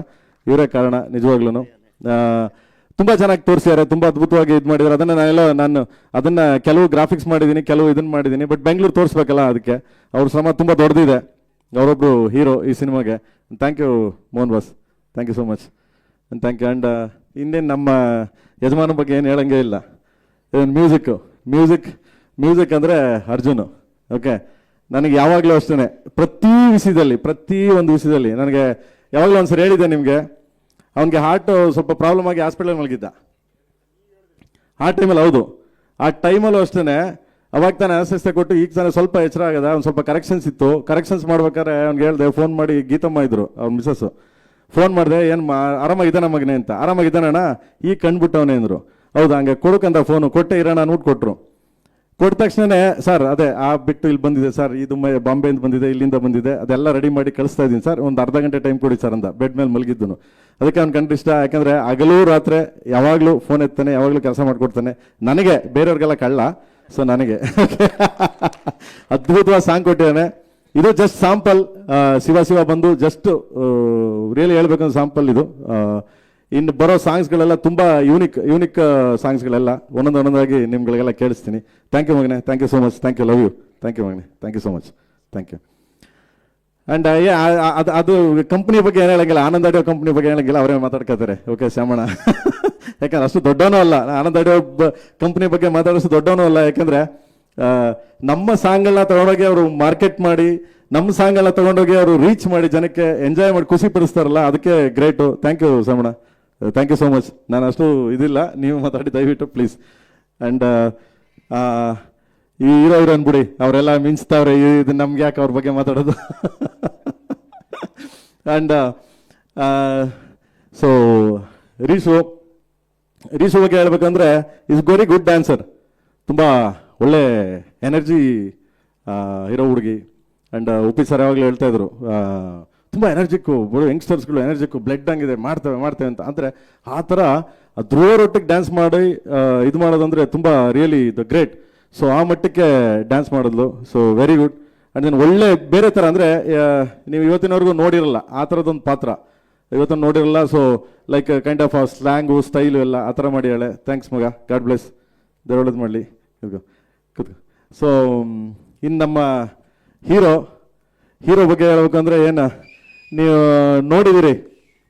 ಇವರೇ ಕಾರಣ ನಿಜವಾಗ್ಲೂ. ತುಂಬ ಚೆನ್ನಾಗಿ ತೋರಿಸಿದ್ದಾರೆ, ತುಂಬ ಅದ್ಭುತವಾಗಿ ಇದು ಮಾಡಿದ್ದಾರೆ. ನಾನು ಅದನ್ನು ಕೆಲವು ಗ್ರಾಫಿಕ್ಸ್ ಮಾಡಿದ್ದೀನಿ, ಕೆಲವು ಇದನ್ನು ಮಾಡಿದ್ದೀನಿ. ಬಟ್ ಬೆಂಗಳೂರು ತೋರಿಸ್ಬೇಕಲ್ಲ, ಅದಕ್ಕೆ ಅವ್ರ ಶ್ರಮ ತುಂಬ ದೊಡ್ಡದಿದೆ. ಅವರೊಬ್ಬರು ಹೀರೋ ಈ ಸಿನಿಮಾಗೆ. Thank you Mohan boss, thank you so much. Thank you. And ಇನ್ನೇನು ನಮ್ಮ ಯಜಮಾನ ಬಗ್ಗೆ ಏನು ಹೇಳಂಗೇ ಇಲ್ಲ. ಮ್ಯೂಸಿಕ್ ಅಂದರೆ ಅರ್ಜುನು. ಓಕೆ, ನನಗೆ ಯಾವಾಗಲೂ ಅಷ್ಟೇ ಪ್ರತಿ ಒಂದು ವಿಷಯದಲ್ಲಿ ನನಗೆ ಯಾವಾಗಲೂ ಒಂದ್ಸರಿ ಹೇಳಿದ್ದೆ ನಿಮಗೆ, ಅವನಿಗೆ ಹಾರ್ಟ್ ಸ್ವಲ್ಪ ಪ್ರಾಬ್ಲಮ್ ಆಗಿ ಹಾಸ್ಪಿಟಲ್ ಮಲಗಿದ್ದ ಆ ಟೈಮಲ್ಲಿ. ಹೌದು, ಆ ಟೈಮಲ್ಲೂ ಅಷ್ಟೇ ಅವಾಗ ತಾನೇ ಅನಸ್ತೇಸಿಯಾ ಕೊಟ್ಟು ಈಗ ತಾನೇ ಸ್ವಲ್ಪ ಎಚ್ಚರ ಆಗದ. ಒಂದು ಸ್ವಲ್ಪ ಕರೆಕ್ಷನ್ಸ್ ಇತ್ತು. ಕರೆಕ್ಷನ್ಸ್ ಮಾಡ್ಬೇಕಾದ್ರೆ ಅವ್ನಿಗೆ ಹೇಳಿದೆ, ಫೋನ್ ಮಾಡಿ, ಗೀತಮ್ಮ ಇದ್ರು ಅವ್ನ ಮಿಸಸ್ಸು, ಫೋನ್ ಮಾಡಿದೆ, ಏನು ಆರಾಮಾಗಿದ್ದಾನ ಮಗನೇ ಅಂತ. ಆರಾಮಾಗಿದ್ದಾನಣ್ಣ, ಈಗ ಕಂಡುಬಿಟ್ಟವನೇ ಅಂದರು. ಹೌದಾ, ಹಂಗೆ ಕೊಡೋಕಂತ ಫೋನು ಕೊಟ್ಟೆ, ಇರೋಣ ಊಟ ಕೊಟ್ಟರು. ಕೊಟ್ಟ ತಕ್ಷಣವೇ ಸರ್ ಅದೇ ಆ ಬಿಟ್ಟು ಇಲ್ಲಿ ಬಂದಿದೆ ಸರ್, ಇದು ಬಾಂಬೆಯಿಂದ ಬಂದಿದೆ, ಇಲ್ಲಿಂದ ಬಂದಿದೆ, ಅದೆಲ್ಲ ರೆಡಿ ಮಾಡಿ ಕಳಿಸ್ತಾ ಇದ್ದೀನಿ ಸರ್, ಒಂದು ಅರ್ಧ ಗಂಟೆ ಟೈಮ್ ಕೊಡಿ ಸರ್ ಅಂದ. ಬೆಡ್ ಮೇಲೆ ಮಲಗಿದ್ದನು. ಅದಕ್ಕೆ ಅವ್ನು ಕಂಡ್ರೆ ಇಷ್ಟ, ಯಾಕಂದರೆ ಹಗಲು ರಾತ್ರಿ ಯಾವಾಗಲೂ ಫೋನ್ ಎತ್ತಾನೆ, ಯಾವಾಗಲೂ ಕೆಲಸ ಮಾಡಿಕೊಡ್ತಾನೆ. ನನಗೆ, ಬೇರೆಯವ್ರಿಗೆಲ್ಲ ಕಳ್ಳ, ಸೊ ನನಗೆ ಅದ್ಭುತವಾದ ಸಾಂಗ್ ಕೊಟ್ಟಿದ್ದಾನೆ. ಇದು ಜಸ್ಟ್ ಸ್ಯಾಂಪಲ್. ಶಿವ ಬಂದು ಜಸ್ಟ್ ರಿಯಲಿ ಹೇಳ್ಬೇಕಂದ್ರೆ ಸ್ಯಾಂಪಲ್ ಇದು. ಇನ್ನು ಬರೋ ಸಾಂಗ್ಸ್ಗಳೆಲ್ಲ ತುಂಬ ಯೂನಿಕ್ ಸಾಂಗ್ಸ್ಗಳೆಲ್ಲ ಒಂದೊಂದಾಗಿ ನಿಮ್ಗಳಿಗೆಲ್ಲ ಕೇಳಿಸ್ತೀನಿ. ಥ್ಯಾಂಕ್ ಯು ಮಗನೆ, thank you so much, thank you, love you, thank you ಮಗನೆ, thank you so much, thank you. And ಅದು ಕಂಪ್ನಿ ಬಗ್ಗೆ ಏನು ಹೇಳಂಗಿಲ್ಲ, ಆನಂದ್ ಆಡಿಯೋ ಕಂಪ್ನಿ ಬಗ್ಗೆ ಹೇಳಂಗಿಲ್ಲ, ಅವರೇ ಮಾತಾಡ್ಕೋತಾರೆ. ಓಕೆ ಶ್ಯಾಮಣ್ಣ, ಯಾಕಂದ್ರೆ ಅಷ್ಟು ದೊಡ್ಡವನೂ ಅಲ್ಲ, ಆನಂದ್ ಆಡಿಯೋ ಕಂಪ್ನಿ ಬಗ್ಗೆ ಮಾತಾಡೋಷ್ಟು ದೊಡ್ಡವನೂ ಅಲ್ಲ. ಯಾಕಂದರೆ ನಮ್ಮ ಸಾಂಗ್ಗಳನ್ನ ತಗೊಂಡೋಗಿ ಅವರು ಮಾರ್ಕೆಟ್ ಮಾಡಿ, ನಮ್ಮ ಸಾಂಗ್ಗಳನ್ನ ತಗೊಂಡೋಗಿ ಅವರು ರೀಚ್ ಮಾಡಿ ಜನಕ್ಕೆ ಎಂಜಾಯ್ ಮಾಡಿ ಖುಷಿ ಪಡಿಸ್ತಾರಲ್ಲ, ಅದಕ್ಕೆ great. Thank you Shyamanna, thank you so much. ನಾನು ಅಷ್ಟು ಇದಿಲ್ಲ, ನೀವು ಮಾತಾಡಿ ದಯವಿಟ್ಟು ಪ್ಲೀಸ್. ಆ್ಯಂಡ್ ಈ ಹೀರೋ ಅನ್ಬಿಡಿ, ಅವರೆಲ್ಲ ಮಿಂಚ್ತಾವ್ರೆ, ಇದು ನಮ್ಗೆ ಯಾಕೆ ಅವ್ರ ಬಗ್ಗೆ ಮಾತಾಡೋದು. ಆ್ಯಂಡ್ ಸೊ ರೀಶು ಬಗ್ಗೆ ಹೇಳ್ಬೇಕಂದ್ರೆ ಈಸ್ ವೆರಿ ಗುಡ್ ಡ್ಯಾನ್ಸರ್, ತುಂಬ ಒಳ್ಳೆ ಎನರ್ಜಿ ಇರೋ ಹುಡುಗಿ. ಆ್ಯಂಡ್ ಉಪಿ ಸರ್ ಯಾವಾಗಲೂ ಹೇಳ್ತಾ ಇದ್ರು, ತುಂಬ ಎನರ್ಜಿಕ್ಕು ಯಂಗ್ಸ್ಟರ್ಸ್ಗಳು ಎನರ್ಜಿಕ್ಕು, ಬ್ಲಡ್ ಹಂಗಿದೆ, ಮಾಡ್ತೇವೆ ಅಂತ. ಅಂದರೆ ಆ ಥರ ಧ್ರುವರೊಟ್ಟಿಗೆ ಡ್ಯಾನ್ಸ್ ಮಾಡಿ ಇದು ಮಾಡೋದಂದರೆ ತುಂಬ ರಿಯಲಿ ದ ಗ್ರೇಟ್. ಸೊ ಆ ಮಟ್ಟಕ್ಕೆ ಡ್ಯಾನ್ಸ್ ಮಾಡಿದ್ಲು. So very good. And then ಒಳ್ಳೆ ಬೇರೆ ಥರ, ಅಂದರೆ ನೀವು ಇವತ್ತಿನವರೆಗೂ ನೋಡಿರಲ್ಲ ಆ ಥರದೊಂದು ಪಾತ್ರ, ಇವತ್ತನ್ನು ನೋಡಿರಲ್ಲ. So like kind of slang, style ಎಲ್ಲ ಆ ಥರ ಮಾಡಿ ಹೇಳೆ. ಥ್ಯಾಂಕ್ಸ್ ಮಗ, ಗಾಡ್ ಬ್ಲೆಸ್, ದೇವ್ರು ಒಳ್ಳೇದು ಮಾಡಲಿ. ಸೊ ಇನ್ನು ನಮ್ಮ ಹೀರೋ ಬಗ್ಗೆ ಹೇಳ್ಬೇಕಂದ್ರೆ ಏನು, ನೀವು ನೋಡಿದ್ದೀರಿ,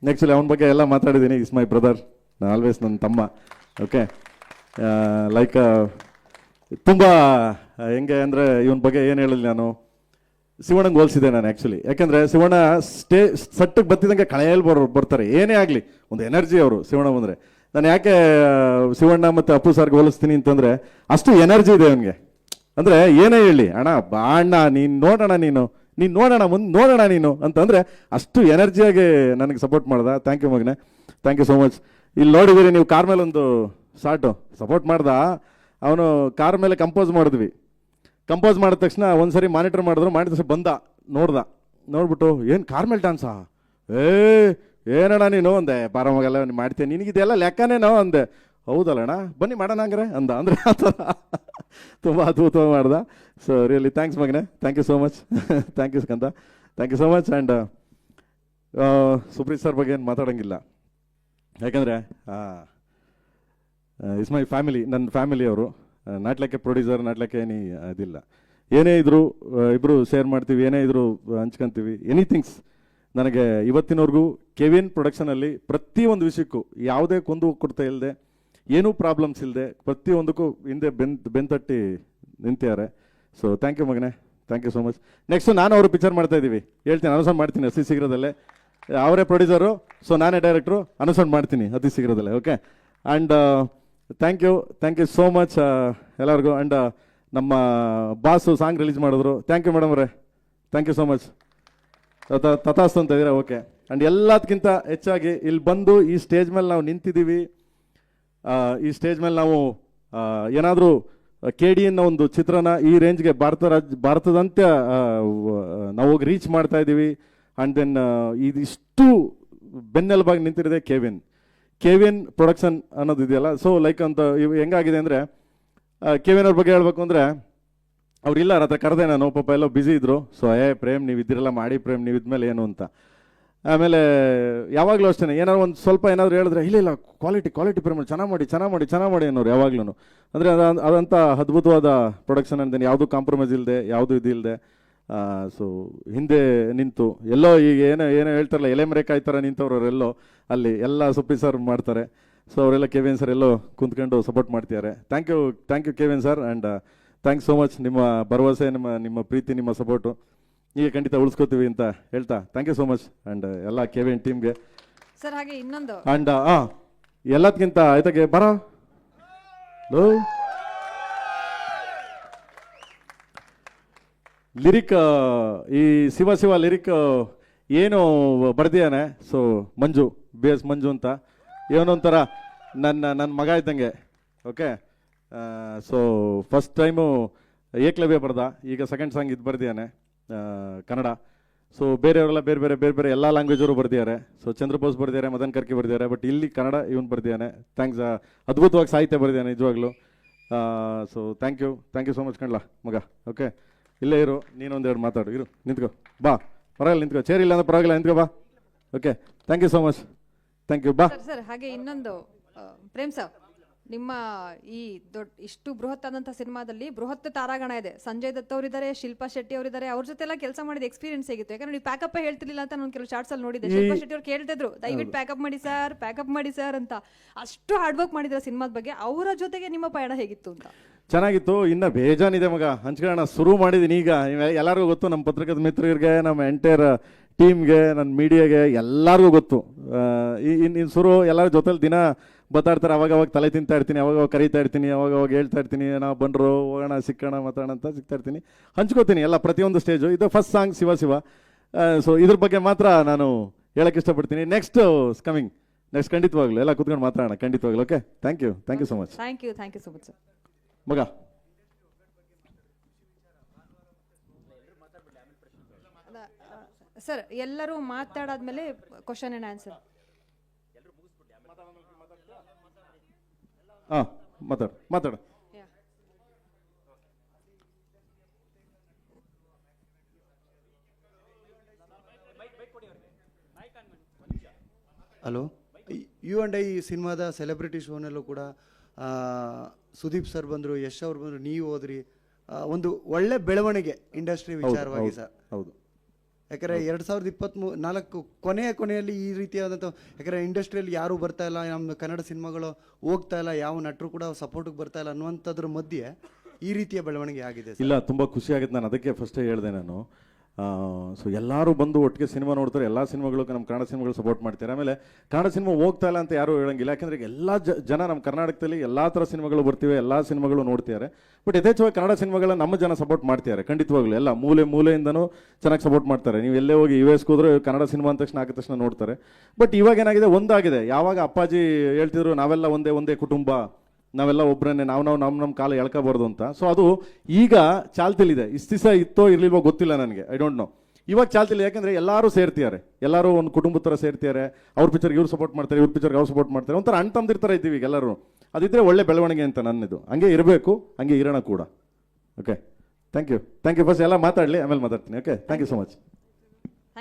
ಆ್ಯಕ್ಚುಲಿ ಅವನ ಬಗ್ಗೆ ಎಲ್ಲ ಮಾತಾಡಿದ್ದೀನಿ. ಇಸ್ ಮೈ ಬ್ರದರ್, ಆಲ್ವೇಸ್ ನನ್ನ ತಮ್ಮ. ಓಕೆ, ಲೈಕ್ ತುಂಬ ಹೆಂಗೆ ಅಂದರೆ ಇವನ ಬಗ್ಗೆ ಏನು ಹೇಳಿಲ್ಲ ನಾನು, ಶಿವಣ್ಣಂಗೆ ಹೋಲಿಸಿದೆ ನಾನು ಆ್ಯಕ್ಚುಲಿ. ಯಾಕೆಂದರೆ ಶಿವಣ್ಣ ಸಟ್ಟಕ್ಕೆ ಬತ್ತಿದಂಗೆ ಕಳೆಯಲ್ಲಿ ಬರ್ತಾರೆ, ಏನೇ ಆಗಲಿ ಒಂದು ಎನರ್ಜಿ ಅವರು ಶಿವಣ್ಣ ಬಂದರೆ. ನಾನು ಯಾಕೆ ಶಿವಣ್ಣ ಮತ್ತು ಅಪ್ಪು ಸರ್ಗೆ ಹೋಲಿಸ್ತೀನಿ ಅಂತಂದರೆ, ಅಷ್ಟು ಎನರ್ಜಿ ಇದೆ ಅವನಿಗೆ. ಅಂದರೆ ಏನೇ ಹೇಳಿ, ಅಣ್ಣ ಬಾ ಅಣ್ಣ, ನೀನು ನೋಡೋಣ, ನೀನು ನೋಡೋಣ, ಮುಂದೆ ನೋಡೋಣ ನೀನು ಅಂತಂದರೆ ಅಷ್ಟು ಎನರ್ಜಿಯಾಗಿ ನನಗೆ ಸಪೋರ್ಟ್ ಮಾಡ್ದ. ಥ್ಯಾಂಕ್ ಯು ಮಗನೆ, ಥ್ಯಾಂಕ್ ಯು ಸೋ ಮಚ್. ಇಲ್ಲಿ ನೋಡಿದ್ದೀರಿ ನೀವು, ಕಾರ್ ಮೇಲೆ ಒಂದು ಶಾರ್ಟು ಸಪೋರ್ಟ್ ಮಾಡ್ದ. ಅವನು ಕಾರ್ ಮೇಲೆ ಕಂಪೋಸ್ ಮಾಡಿದ್ವಿ. ಕಂಪೋಸ್ ಮಾಡಿದ ತಕ್ಷಣ ಒಂದು ಸರಿ ಮಾನಿಟರ್ ಮಾಡಿದ್ರು, ಮಾಡಿದ ತಕ್ಷಣ ನೋಡ್ಬಿಟ್ಟು ಏನು ಕಾರ್ ಮೇಲೆ ಡ್ಯಾನ್ಸಾ, ಏನಣ್ಣ ನೀನು ಅಂದೆ, ಬಾರ ಮಗಲ್ಲ ಮಾಡ್ತೇನೆ, ನಿನಗಿದೆಲ್ಲ ಲೆಕ್ಕನೇನೋ ಅಂದೆ. ಹೌದಲ್ಲಣ್ಣ ಬನ್ನಿ ಮಾಡೋಣ ಹಂಗ್ರೆ ಅಂದ. ಅಂದರೆ ಆ ಥರ ತುಂಬ ಅದ್ಭುತವಾಗಿ ಮಾಡ್ದ. ಸೊ ರಿಯಲಿ ಥ್ಯಾಂಕ್ಸ್ ಮಗನೇ, thank you so much. Thank you Skanda, thank you so much. And Supreeth sir ಬಗ್ಗೆ ಏನು ಮಾತಾಡೋಂಗಿಲ್ಲ, ಯಾಕಂದರೆ ಇಸ್ ಮೈ ಫ್ಯಾಮಿಲಿ, ನನ್ನ ಫ್ಯಾಮಿಲಿ ಅವರು. ನಾಟ್ಲಕ್ಕೆ ಪ್ರೊಡ್ಯೂಸರ್, ನಾಟ್ಲಕ್ಕೆ ಏನಿ ಅದಿಲ್ಲ. ಏನೇ ಇದ್ದರೂ ಇಬ್ಬರು ಶೇರ್ ಮಾಡ್ತೀವಿ, ಏನೇ ಇದ್ದರೂ ಹಂಚ್ಕೊಂತೀವಿ, ಎನಿಥಿಂಗ್ಸ್. ನನಗೆ ಇವತ್ತಿನವರೆಗೂ ಕೆವಿನ್ ಪ್ರೊಡಕ್ಷನಲ್ಲಿ ಪ್ರತಿಯೊಂದು ವಿಷಯಕ್ಕೂ ಯಾವುದೇ ಕೊಂದು ಕೊಡ್ತಾ ಇಲ್ಲದೆ, ಏನೂ ಪ್ರಾಬ್ಲಮ್ಸ್ ಇಲ್ಲದೆ, ಪ್ರತಿಯೊಂದಕ್ಕೂ ಹಿಂದೆ ಬೆಂತಟ್ಟಿ ನಿಂತಿದ್ದಾರೆ. ಸೊ ಥ್ಯಾಂಕ್ ಯು ಮಗನೇ, thank you so much. Next ನಾನು ಅವರು ಪಿಕ್ಚರ್ ಮಾಡ್ತಾ ಇದ್ದೀವಿ, ಹೇಳ್ತೀನಿ, ಅನೌನ್ಸ್ ಮಾಡ್ತೀನಿ ಅತಿ ಶೀಘ್ರದಲ್ಲೇ. ಅವರೇ ಪ್ರೊಡ್ಯೂಸರು, ಸೊ ನಾನೇ ಡೈರೆಕ್ಟ್ರು, ಅನೌನ್ಸ್ ಮಾಡ್ತೀನಿ ಅತಿ ಶೀಘ್ರದಲ್ಲೇ. Okay. And thank you so much ಎಲ್ಲರಿಗೂ. ಆ್ಯಂಡ್ ನಮ್ಮ ಬಾಸು ಸಾಂಗ್ ರಿಲೀಸ್ ಮಾಡಿದ್ರು, ಥ್ಯಾಂಕ್ ಯು ಮೇಡಮ್ ಅವರೇ, ಥ್ಯಾಂಕ್ ಯು ಸೋ ಮಚ್. ತಥಾಸ್ತು ಅಂತ ಇದ್ದೀರಾ. ಓಕೆ. ಆ್ಯಂಡ್ ಎಲ್ಲದಕ್ಕಿಂತ ಹೆಚ್ಚಾಗಿ ಇಲ್ಲಿ ಬಂದು ಈ ಸ್ಟೇಜ್ ಮೇಲೆ ನಾವು ನಿಂತಿದ್ದೀವಿ. ಈ ಸ್ಟೇಜ್ ಮೇಲೆ ನಾವು ಏನಾದರೂ KD ಅನ್ನೋ ಒಂದು ಚಿತ್ರನ ಈ ರೇಂಜ್ಗೆ ಭಾರತದಂತೆ ನಾವು ಹೋಗಿ ರೀಚ್ ಮಾಡ್ತಾ ಇದ್ದೀವಿ. ಆ್ಯಂಡ್ ದೆನ್ ಇದಿಷ್ಟು ಬೆನ್ನೆಲುಬಾಗಿ ನಿಂತಿರೋದೆ ಕೆವಿನ್ ಪ್ರೊಡಕ್ಷನ್ ಅನ್ನೋದು ಇದೆಯಲ್ಲ. ಸೊ ಲೈಕ್ ಅಂತ ಹೆಂಗಾಗಿದೆ ಅಂದರೆ, ಕೆವಿನ್ ಅವ್ರ ಬಗ್ಗೆ ಹೇಳ್ಬೇಕು ಅಂದರೆ, ಅವ್ರಿಲ್ಲ ಹತ್ರ ಕರೆದೆ ನಾನು, ಪಾಪ ಎಲ್ಲೋ ಬ್ಯುಸಿ ಇದ್ರು. ಸೊ ಪ್ರೇಮ್ ನೀವು ಇದ್ದಿರಲ್ಲ, ಮಾಡಿ ಪ್ರೇಮ್ ನೀವು ಇದ್ಮೇಲೆ ಏನು ಅಂತ. ಆಮೇಲೆ ಯಾವಾಗಲೂ ಅಷ್ಟೇ, ಏನಾದ್ರು ಒಂದು ಸ್ವಲ್ಪ ಏನಾದರೂ ಹೇಳಿದ್ರೆ, ಇಲ್ಲ ಕ್ವಾಲಿಟಿ ಪ್ರೇಮ್ ಚೆನ್ನಾಗಿ ಮಾಡಿ ಅನ್ನೋರು ಯಾವಾಗ್ಲೂ. ಅಂದರೆ ಅದಂಥ ಅದ್ಭುತವಾದ ಪ್ರೊಡಕ್ಷನ್ ಅಂದೇನು, ಯಾವುದೂ ಕಾಂಪ್ರಮೈಸ್ ಇಲ್ಲದೆ, ಯಾವುದೂ ಇದಿಲ್ಲದೆ, ಸೊ ಹಿಂದೆ ನಿಂತು ಎಲ್ಲೋ ಈಗ ಏನೋ ಹೇಳ್ತಾರಲ್ಲ, ಎಲೆಮರೆಕಾಯಿ ಥರ ನಿಂತವ್ರವರೆಲ್ಲೋ ಅಲ್ಲಿ ಎಲ್ಲ ಸುಪ್ಪಿ ಸರ್ ಮಾಡ್ತಾರೆ. ಸೊ ಅವರೆಲ್ಲ ಕೆವಿನ್ ಸರ್ ಎಲ್ಲೋ ಕುಂತ್ಕೊಂಡು ಸಪೋರ್ಟ್ ಮಾಡ್ತಿದ್ದಾರೆ. Thank you Kevin sir. And thanks so much. ನಿಮ್ಮ ಭರವಸೆ, ನಿಮ್ಮ ಪ್ರೀತಿ, ನಿಮ್ಮ ಸಪೋರ್ಟು ಈಗ ಖಂಡಿತ ಉಳಿಸ್ಕೋತೀವಿ ಅಂತ ಹೇಳ್ತಾ thank you so much. And ಎಲ್ಲ ಕೆವಿನ್ ಟೀಮ್ಗೆ ಸರ್. ಹಾಗೆ ಇನ್ನೊಂದು ಆ್ಯಂಡ್ ಎಲ್ಲದಕ್ಕಿಂತ ಆಯ್ತಾಗೆ ಬರ ಲಿರಿಕ್, ಈ ಶಿವ ಲಿರಿಕ್ ಏನು ಬರ್ದಿಯಾನೆ. ಸೊ ಮಂಜು, BS ಮಂಜು ಅಂತ, ಏನೊಂಥರ ನನ್ನ ಮಗ ಇದ್ದಂಗೆ. Okay. So first time Ekalavya ಬರ್ದ, ಈಗ ಸೆಕೆಂಡ್ ಸಾಂಗ್ ಇದು ಬರ್ದಿಯಾನೆ ಕನ್ನಡ. ಸೊ ಬೇರೆಯವರೆಲ್ಲ ಬೇರೆ ಎಲ್ಲ ಲ್ಯಾಂಗ್ವೇಜವರು ಬರ್ದಿದ್ದಾರೆ. ಸೊ ಚಂದ್ರಬೋಸ್ ಬರ್ದಿದ್ದಾರೆ, ಮದನ್ ಕರ್ಕಿ ಬರ್ದಿದ್ದಾರೆ, ಬಟ್ ಇಲ್ಲಿ ಕನ್ನಡ ಇವನು ಬರ್ದಿದ್ದಾನೆ. ಥ್ಯಾಂಕ್ಸ್. ಅದ್ಭುತವಾಗಿ ಸಾಹಿತ್ಯ ಬರ್ದಿದ್ದಾನೆ ನಿಜವಾಗ್ಲೂ. So thank you so much ಕಣ್ಲಾ ಮಗ. ಓಕೆ, ಇಲ್ಲೇ ಇರು, ನೀನೊಂದೆರಡು ಮಾತಾಡು, ಇರು, ನಿಂತ್ಕೋ, ಬಾ, ಪರವಾಗಿಲ್ಲ ನಿಂತ್ಕೋ, ಚೇರ್ ಇಲ್ಲ ಅಂದ್ರೆ ಪರವಾಗಿಲ್ಲ ನಿಂತ್ಕೋ, ಬಾ. Okay, thank you so much, thank you, ಬಾ. ಸರ್ ಹಾಗೆ ಇನ್ನೊಂದು ಪ್ರೇಮ್ ಸರ್, ನಿಮ್ಮ ಈ ಇಷ್ಟು ಬೃಹತ್ ಆದಂತಹ ಸಿನಿಮಾದಲ್ಲಿ ಬೃಹತ್ ತಾರಾಗಣ ಇದೆ. ಸಂಜಯ್ ದತ್ ಅವರಿದ್ದಾರೆ, ಶಿಲ್ಪಾ ಶೆಟ್ಟಿ ಅವರಿದ್ದಾರೆ. ಅವ್ರ ಜೊತೆ ಎಲ್ಲ ಕೆಲಸ ಮಾಡಿದ ಎಕ್ಸ್ಪೀರಿಯನ್ಸ್ ಹೇಗಿತ್ತು? ಯಾಕಂದ್ರೆ ನೀವು ಪ್ಯಾಕಪ್ ಹೇಳ್ತಿರ್ಲಿಲ್ಲ ಅಂತ ನಾನು ಕೆಲವು ಶಾರ್ಟ್ಸ್ ಅಲ್ಲಿ ನೋಡಿದ್ದೆ. ಶಿಲ್ಪಾ ಶೆಟ್ಟಿ ಅವ್ರು ಕೇಳ್ತಿದ್ರು, ದಯವಿಟ್ಟು ಪ್ಯಾಕಪ್ ಮಾಡಿ ಸರ್ ಅಂತ. ಅಷ್ಟು ಹಾರ್ಡ್ ವರ್ಕ್ ಮಾಡಿದ್ರ ಸಿನಿಮಾದ ಬಗ್ಗೆ. ಅವರ ಜೊತೆಗೆ ನಿಮ್ಮ ಪಯಣ ಹೇಗಿತ್ತು ಅಂತ? ಚೆನ್ನಾಗಿತ್ತು. ಇನ್ನ ಬೇಜಾನಿದೆ ಮಗ, ಹಂಚ್ಕೊಳ್ಳೋಣ ಶುರು ಮಾಡಿದ್ದೀನಿ ಈಗ. ಎಲ್ಲರಿಗೂ ಗೊತ್ತು, ನಮ್ಮ ಪತ್ರಿಕದ ಮಿತ್ರರಿಗೆ, ನಮ್ಮ ಎಂಟೈರ್ ಟೀಮ್ಗೆ, ನನ್ನ ಮೀಡಿಯಾಗೆ ಎಲ್ಲರಿಗೂ ಗೊತ್ತು. ಇನ್ನು ಶುರು ಎಲ್ಲರ ಜೊತೆಲಿ ದಿನ ಬತ್ತಾಡ್ತಾರೆ. ಅವಾಗ ತಲೆ ತಿಂತಾ ಇರ್ತೀನಿ, ಅವಾಗ ಕರೀತಾ ಇರ್ತೀನಿ, ಅವಾಗ ಹೇಳ್ತಾ ಇರ್ತೀನಿ, ನಾವು ಬಂದರು ಹೋಗೋಣ, ಸಿಕ್ಕೋಣ, ಮಾತಾಡೋಣ ಅಂತ ಸಿಗ್ತಾ ಇರ್ತೀನಿ, ಹಂಚ್ಕೋತೀನಿ ಎಲ್ಲ ಪ್ರತಿಯೊಂದು ಸ್ಟೇಜು. ಇದು ಫಸ್ಟ್ ಸಾಂಗ್ ಶಿವ. ಸೊ ಇದ್ರ ಬಗ್ಗೆ ಮಾತ್ರ ನಾನು ಹೇಳಕ್ಕೆ ಇಷ್ಟಪಡ್ತೀನಿ. ನೆಕ್ಸ್ಟ್ ಖಂಡಿತವಾಗ್ಲು ಎಲ್ಲ ಕೂತ್ಕೊಂಡು ಮಾತಾಡೋಣ ಖಂಡಿತವಾಗ್ಲು. Okay, thank you so much. Thank you so much sir. ಮಗ ಸರ್, ಎಲ್ಲರೂ ಮಾತಾಡಾದ್ಮೇಲೆ ಕ್ವಶನ್ ಅಂಡ್ ಆನ್ಸರ್. ಮಾತಾಡ. ಹಲೋ, U&I ಸಿನಿಮಾದ ಸೆಲೆಬ್ರಿಟಿ ಶೋನಲ್ಲೂ ಕೂಡ ಸುದೀಪ್ ಸರ್ ಬಂದರು, ಯಶ್ ಅವ್ರು ಬಂದರು, ನೀವು ಹೋದ್ರಿ. ಒಂದು ಒಳ್ಳೆ ಬೆಳವಣಿಗೆ ಇಂಡಸ್ಟ್ರಿ ವಿಚಾರವಾಗಿ ಸರ್. ಹೌದು. ಯಾಕಂದರೆ 2024 ಕೊನೆಯಲ್ಲಿ ಈ ರೀತಿಯಾದಂಥ, ಯಾಕಂದರೆ ಇಂಡಸ್ಟ್ರಿಯಲ್ಲಿ ಯಾರೂ ಬರ್ತಾ ಇಲ್ಲ, ನಮ್ಮ ಕನ್ನಡ ಸಿನಿಮಾಗಳು ಹೋಗ್ತಾ ಇಲ್ಲ, ಯಾವ ನಟರು ಕೂಡ ಸಪೋರ್ಟಿಗೆ ಬರ್ತಾ ಇಲ್ಲ ಅನ್ನುವಂಥದ್ರ ಮಧ್ಯೆ ಈ ರೀತಿಯ ಬೆಳವಣಿಗೆ ಆಗಿದೆ. ಇಲ್ಲ, ತುಂಬ ಖುಷಿ ಆಗುತ್ತೆ. ನಾನು ಅದಕ್ಕೆ ಫಸ್ಟೇ ಹೇಳಿದೆ ನಾನು. ಸೊ ಎಲ್ಲರೂ ಬಂದು ಒಟ್ಟಿಗೆ ಸಿನಿಮಾ ನೋಡ್ತಾರೆ, ಎಲ್ಲ ಸಿನಿಮಾಗಳು ನಮ್ಮ ಕನ್ನಡ ಸಿನಿಮಾಗಳು ಸಪೋರ್ಟ್ ಮಾಡ್ತಾರೆ. ಆಮೇಲೆ ಕನ್ನಡ ಸಿನಿಮಾ ಹೋಗ್ತಾ ಇಲ್ಲ ಅಂತ ಯಾರೂ ಹೇಳಂಗಿಲ್ಲ, ಯಾಕೆಂದರೆ ಎಲ್ಲ ಜನ ನಮ್ಮ ಕರ್ನಾಟಕದಲ್ಲಿ ಎಲ್ಲ ಥರ ಸಿನಿಮಾಗಳು ಬರ್ತಿವೆ, ಎಲ್ಲ ಸಿನಿಮಾಗಳು ನೋಡ್ತಿದ್ದಾರೆ. ಬಟ್ ಯಥೇಚ್ಛವಾಗಿ ಕನ್ನಡ ಸಿನಿಮಾಗಳನ್ನ ನಮ್ಮ ಜನ ಸಪೋರ್ಟ್ ಮಾಡ್ತಿದ್ದಾರೆ ಖಂಡಿತವಾಗ್ಲು. ಎಲ್ಲ ಮೂಲೆಯಿಂದನೂ ಚೆನ್ನಾಗಿ ಸಪೋರ್ಟ್ ಮಾಡ್ತಾರೆ. ನೀವು ಎಲ್ಲೇ ಹೋಗಿ US ಹೋದ್ರೆ ಕನ್ನಡ ಸಿನಿಮಾ ಅಂದ ತಕ್ಷಣ ನೋಡ್ತಾರೆ. ಬಟ್ ಇವಾಗ ಏನಾಗಿದೆ, ಒಂದಾಗಿದೆ. ಯಾವಾಗ ಅಪ್ಪಾಜಿ ಹೇಳ್ತಿದ್ರು ನಾವೆಲ್ಲ ಒಂದೇ ಕುಟುಂಬ, ನಾವೆಲ್ಲ ಒಬ್ಬರನ್ನೇ, ನಾವು ನಮ್ಮ ಕಾಲ ಎಳ್ಕೋಬಾರ್ದು ಅಂತ. ಸೊ ಅದು ಈಗ ಚಾಲ್ತಿಲಿದೆ. ಇಷ್ಟು ದಿವಸ ಇತ್ತೋ ಇರಲಿಲ್ವೋ ಗೊತ್ತಿಲ್ಲ ನನಗೆ, ಐ ಡೋಂಟ್ ನೋ. ಇವಾಗ ಚಾಲ್ತಿಲ್ಲ, ಯಾಕಂದರೆ ಎಲ್ಲರೂ ಸೇರ್ತಿದ್ದಾರೆ, ಎಲ್ಲರೂ ಒಂದು ಕುಟುಂಬದ ಥರ ಸೇರ್ತಿದ್ದಾರೆ. ಅವ್ರ ಪಿಕ್ಚರ್ಗೆ ಇವ್ರು ಸಪೋರ್ಟ್ ಮಾಡ್ತಾರೆ, ಇವ್ರ ಪಿಕ್ಚರ್ಗೆ ಅವ್ರು ಸಪೋರ್ಟ್ ಮಾಡ್ತಾರೆ, ಒಂಥರ ಅಣ್ಣ ತಮ್ಮದಿರ ಥರ ಇದ್ದೀವಿ ಈಗ ಎಲ್ಲರೂ. ಅದಿದ್ದರೆ ಒಳ್ಳೆ ಬೆಳವಣಿಗೆ ಅಂತ ನನ್ನದು. ಹಂಗೆ ಇರಬೇಕು, ಹಂಗೆ ಇರೋಣ ಕೂಡ. ಓಕೆ, ಥ್ಯಾಂಕ್ ಯು ಫಸ್ಟ್ ಎಲ್ಲ ಮಾತಾಡಲಿ, ಆಮೇಲೆ ಮಾತಾಡ್ತೀನಿ. Okay, thank you so much.